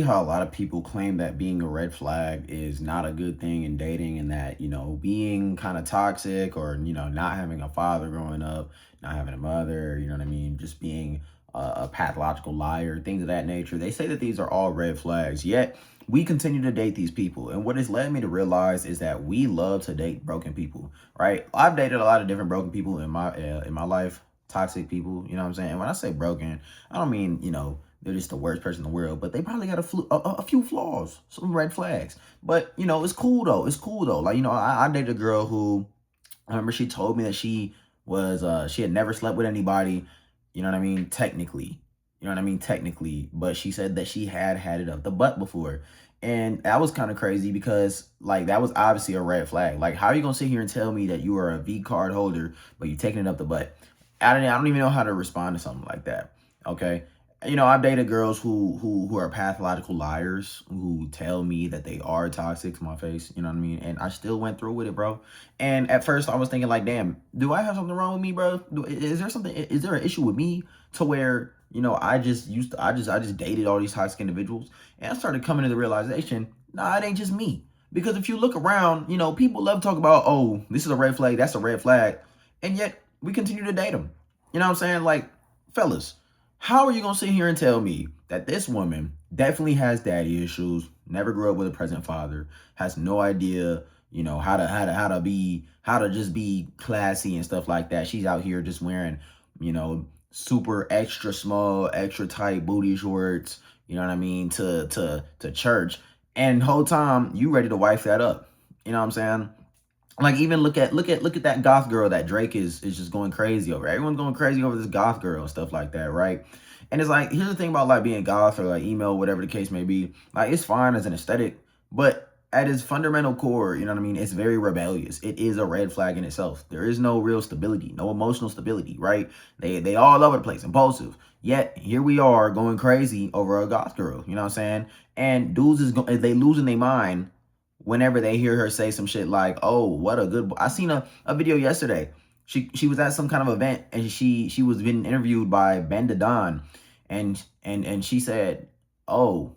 How a lot of people claim that being a red flag is not a good thing in dating, and that, being kind of toxic, or, not having a father growing up, not having a mother, you know what I mean, just being a pathological liar, things of that nature. They say that these are all red flags, yet we continue to date these people. And what has led me to realize is that we love to date broken people, right? I've dated a lot of different broken people in my life, toxic people, you know what I'm saying? And when I say broken, I don't mean, they're just the worst person in the world, but they probably got a few flaws, some red flags. But, it's cool though. It's cool though. Like, I dated a girl who, I remember she told me that she had never slept with anybody, you know what I mean? Technically, technically, but she said that she had it up the butt before. And that was kind of crazy because, like, that was obviously a red flag. Like, how are you going to sit here and tell me that you are a V card holder, but you're taking it up the butt? I don't even know how to respond to something like that. Okay. I've dated girls who are pathological liars, who tell me that they are toxic to my face, you know what I mean? And I still went through with it, bro. And at first I was thinking like, damn, do I have something wrong with me, bro? Is there an issue with me to where, I just dated all these toxic individuals? And I started coming to the realization, nah, it ain't just me. Because if you look around, people love to talk about, oh, this is a red flag, that's a red flag. And yet we continue to date them. You know what I'm saying? Like, fellas, how are you going to sit here and tell me that this woman definitely has daddy issues, never grew up with a present father, has no idea, how to just be classy and stuff like that. She's out here just wearing, super extra small, extra tight booty shorts, you know what I mean, to church. And the whole time you ready to wife that up. You know what I'm saying? Like, even look at that goth girl that Drake is just going crazy over. Everyone's going crazy over this goth girl and stuff like that, right? And it's like, here's the thing about like being goth or like emo, whatever the case may be. Like, it's fine as an aesthetic, but at its fundamental core, you know what I mean? It's very rebellious. It is a red flag in itself. There is no real stability, no emotional stability, right? They all over the place, impulsive. Yet here we are going crazy over a goth girl. You know what I'm saying? And dudes they losing their mind whenever they hear her say some shit like, "Oh, what a good boy." I seen a video yesterday. She was at some kind of event, and she was being interviewed by Ben Don, and she said, "Oh,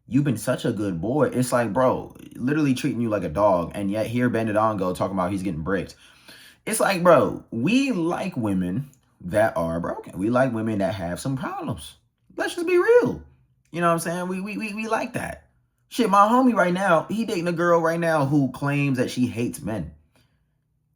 you've been such a good boy." It's like, bro, literally treating you like a dog, and yet here Ben Don go talking about he's getting bricked. It's like, bro, we like women that are broken. We like women that have some problems. Let's just be real. You know what I'm saying? We like that. Shit, my homie right now, he dating a girl right now who claims that she hates men.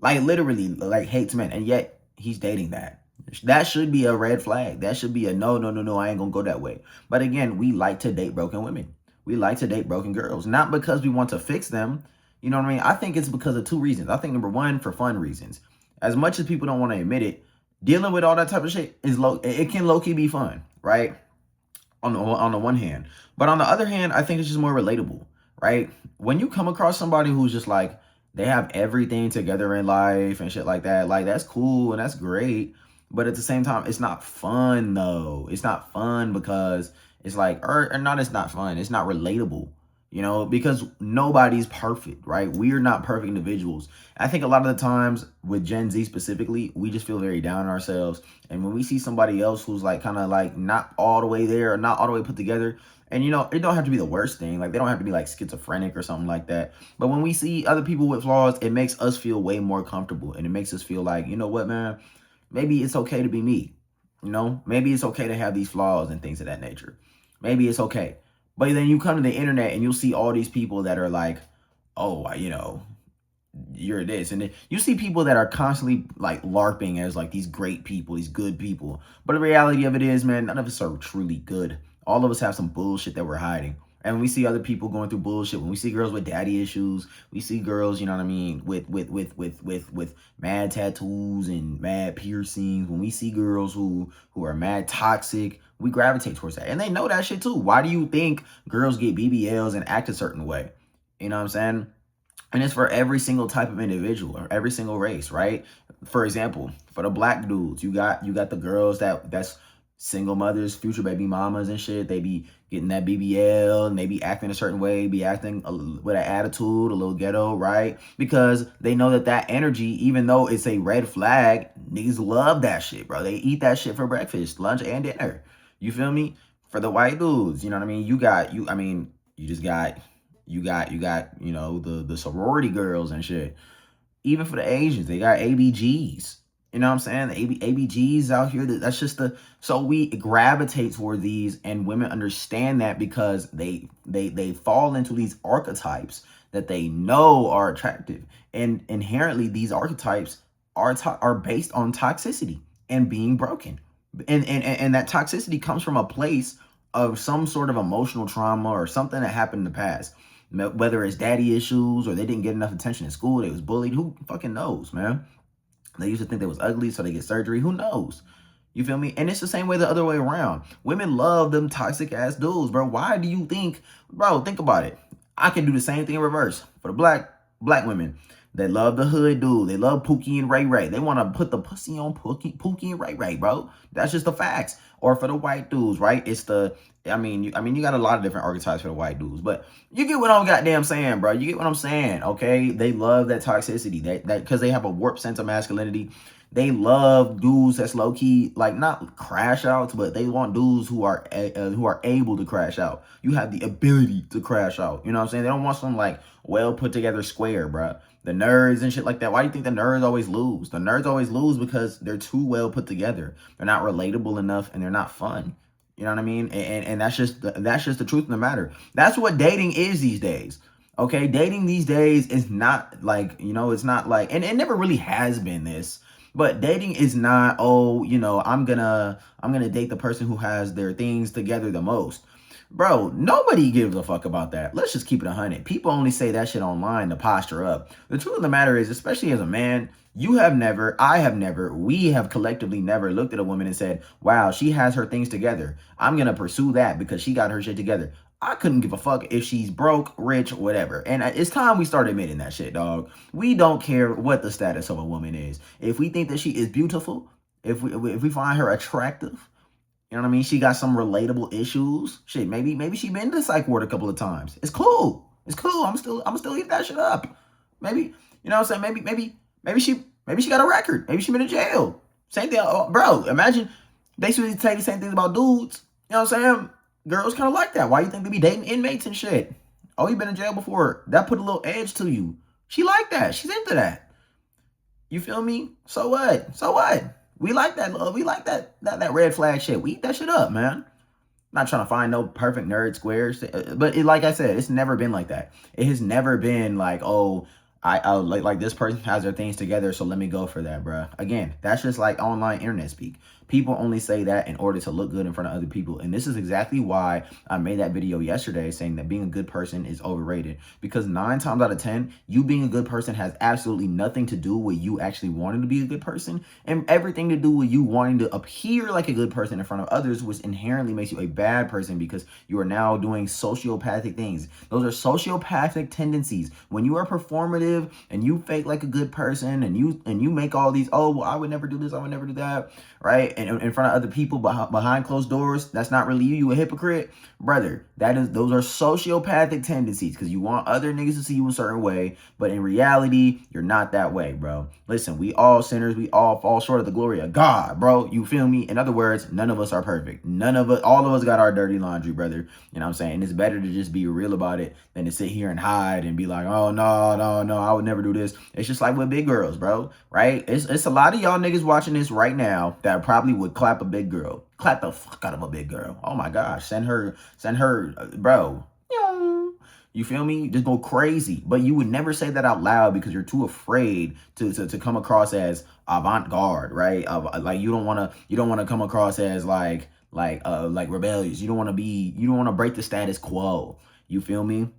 Like, literally, like, hates men. And yet he's dating that. That should be a red flag. That should be a no, no, no, no, I ain't gonna go that way. But again, we like to date broken women. We like to date broken girls. Not because we want to fix them. You know what I mean? I think it's because of two reasons. I think number one, for fun reasons. As much as people don't want to admit it, dealing with all that type of shit it can low-key be fun, right? On the one hand. But on the other hand, I think it's just more relatable, right? When you come across somebody who's just like, they have everything together in life and shit like that, like, that's cool and that's great. But at the same time, it's not fun though. It's not fun because it's like, or not, it's not fun. It's not relatable, because nobody's perfect, right? We're not perfect individuals. I think a lot of the times with Gen Z specifically, we just feel very down on ourselves. And when we see somebody else who's like kind of like not all the way there or not all the way put together, and it don't have to be the worst thing. Like, they don't have to be like schizophrenic or something like that. But when we see other people with flaws, it makes us feel way more comfortable. And it makes us feel like, you know what, man, maybe it's okay to be me. Maybe it's okay to have these flaws and things of that nature. Maybe it's okay. But then you come to the internet and you'll see all these people that are like, oh, you're this. And then you see people that are constantly like LARPing as like these great people, these good people. But the reality of it is, man, none of us are truly good. All of us have some bullshit that we're hiding. And when we see other people going through bullshit, when we see girls with daddy issues, we see girls, you know what I mean, with mad tattoos and mad piercings. When we see girls who are mad toxic, we gravitate towards that. And they know that shit too. Why do you think girls get BBLs and act a certain way? You know what I'm saying? And it's for every single type of individual or every single race, right? For example, for the black dudes, you got the girls that's single mothers, future baby mamas and shit. They be getting that BBL and they be acting a certain way, be acting with an attitude, a little ghetto, right? Because they know that energy, even though it's a red flag, niggas love that shit, bro. They eat that shit for breakfast, lunch, and dinner. You feel me? For the white dudes, you know what I mean? You got you. I mean, you just got you know the sorority girls and shit. Even for the Asians, they got ABGs. You know what I'm saying? The ABGs out here. That's just the so we gravitate toward these, and women understand that because they fall into these archetypes that they know are attractive, and inherently these archetypes are based on toxicity and being broken, and that toxicity comes from a place of some sort of emotional trauma or something that happened in the past, whether it's daddy issues or they didn't get enough attention in school, they was bullied. Who fucking knows, man? They used to think they was ugly, so they get surgery. Who knows? You feel me? And it's the same way the other way around. Women love them toxic ass dudes, bro. Why do you think, bro? Think about it. I can do the same thing in reverse for the black women. They love the hood dude. They love Pookie and Ray Ray. They want to put the pussy on Pookie and Ray Ray, bro. That's just the facts. Or for the white dudes, right? It's the you got a lot of different archetypes for the white dudes, but you get what I'm goddamn saying, bro. You get what I'm saying, okay? They love that toxicity, that because they have a warped sense of masculinity. They love dudes that's low key, like not crash outs, but they want dudes who are able to crash out. You have the ability to crash out. You know what I'm saying? They don't want some like well put together square, bro. The nerds and shit like that. Why do you think the nerds always lose? The nerds always lose because they're too well put together. They're not relatable enough, and they're not fun. You know what I mean? And that's just the truth of the matter. That's what dating is these days. Okay, dating these days is not like, it's not like, and it never really has been this. But dating is not, oh, I'm gonna date the person who has their things together the most. Bro, nobody gives a fuck about that. Let's just keep it 100. People only say that shit online to posture up. The truth of the matter is, especially as a man, you have never, I have never, we have collectively never looked at a woman and said, wow, she has her things together. I'm going to pursue that because she got her shit together. I couldn't give a fuck if she's broke, rich, whatever. And it's time we start admitting that shit, dog. We don't care what the status of a woman is. If we think that she is beautiful, if we find her attractive, you know what I mean? She got some relatable issues. Shit, maybe she been to psych ward a couple of times. It's cool. It's cool. I'm still eat that shit up. Maybe, you know what I'm saying? Maybe she got a record. Maybe she been in jail. Same thing, bro. Imagine they should say the same things about dudes. You know what I'm saying? Girls kind of like that. Why you think they be dating inmates and shit? Oh, you been in jail before. That put a little edge to you. She like that. She's into that. You feel me? So what? So what? We like that love. We like that red flag shit. We eat that shit up, man. Not trying to find no perfect nerd squares, but like I said, it's never been like that. It has never been like, oh, I like this person has their things together, so let me go for that, bro. Again, that's just like online internet speak. People only say that in order to look good in front of other people. And this is exactly why I made that video yesterday saying that being a good person is overrated. Because 9 times out of 10, you being a good person has absolutely nothing to do with you actually wanting to be a good person, and everything to do with you wanting to appear like a good person in front of others, which inherently makes you a bad person because you are now doing sociopathic things. Those are sociopathic tendencies. When you are performative and you fake like a good person and you make all these, oh, well, I would never do this, I would never do that, right? And in front of other people behind closed doors, that's not really you. You a hypocrite, brother. Those are sociopathic tendencies because you want other niggas to see you a certain way, but in reality, you're not that way, bro. Listen, we all sinners. We all fall short of the glory of God, bro. You feel me? In other words, none of us are perfect. All of us got our dirty laundry, brother. You know what I'm saying? It's better to just be real about it than to sit here and hide and be like, oh, no, I would never do this. It's just like with big girls, bro, right? It's a lot of y'all niggas watching this right now that probably would clap a big girl. Clap the fuck out of a big girl. Oh my gosh. Send her, bro. You feel me? Just go crazy. But you would never say that out loud because you're too afraid to come across as avant-garde, right? Like you don't want to come across as like rebellious. You don't want to break the status quo. You feel me?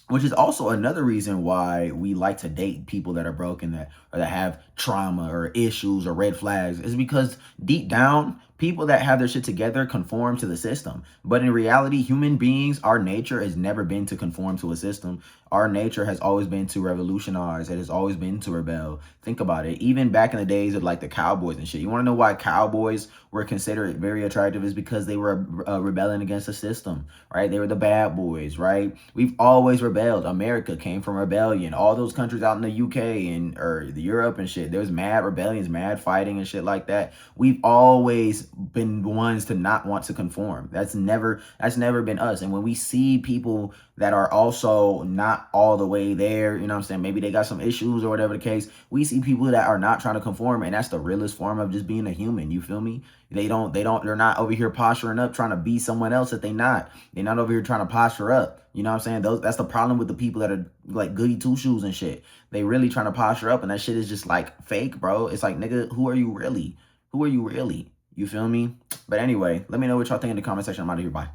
Which is also another reason why we like to date people that are broken, that have trauma or issues or red flags, is because deep down, people that have their shit together conform to the system. But in reality, human beings, our nature has never been to conform to a system. Our nature has always been to revolutionize. It has always been to rebel. Think about it. Even back in the days of like the cowboys and shit. You want to know why cowboys were considered very attractive? Is because they were rebelling against the system, right? They were the bad boys, right? We've always rebelled. America came from rebellion. All those countries out in the UK or the Europe and shit, there was mad rebellions, mad fighting and shit like that. We've always been ones to not want to conform. That's never been us. And when we see people that are also not all the way there, you know what I'm saying? Maybe they got some issues or whatever the case. We see people that are not trying to conform, and that's the realest form of just being a human. You feel me? They're not over here posturing up trying to be someone else that they not. They're not over here trying to posture up. You know what I'm saying? That's the problem with the people that are like goody two shoes and shit. They really trying to posture up, and that shit is just like fake, bro. It's like, nigga, who are you really? Who are you really? You feel me? But anyway, let me know what y'all think in the comment section. I'm out of here. Bye.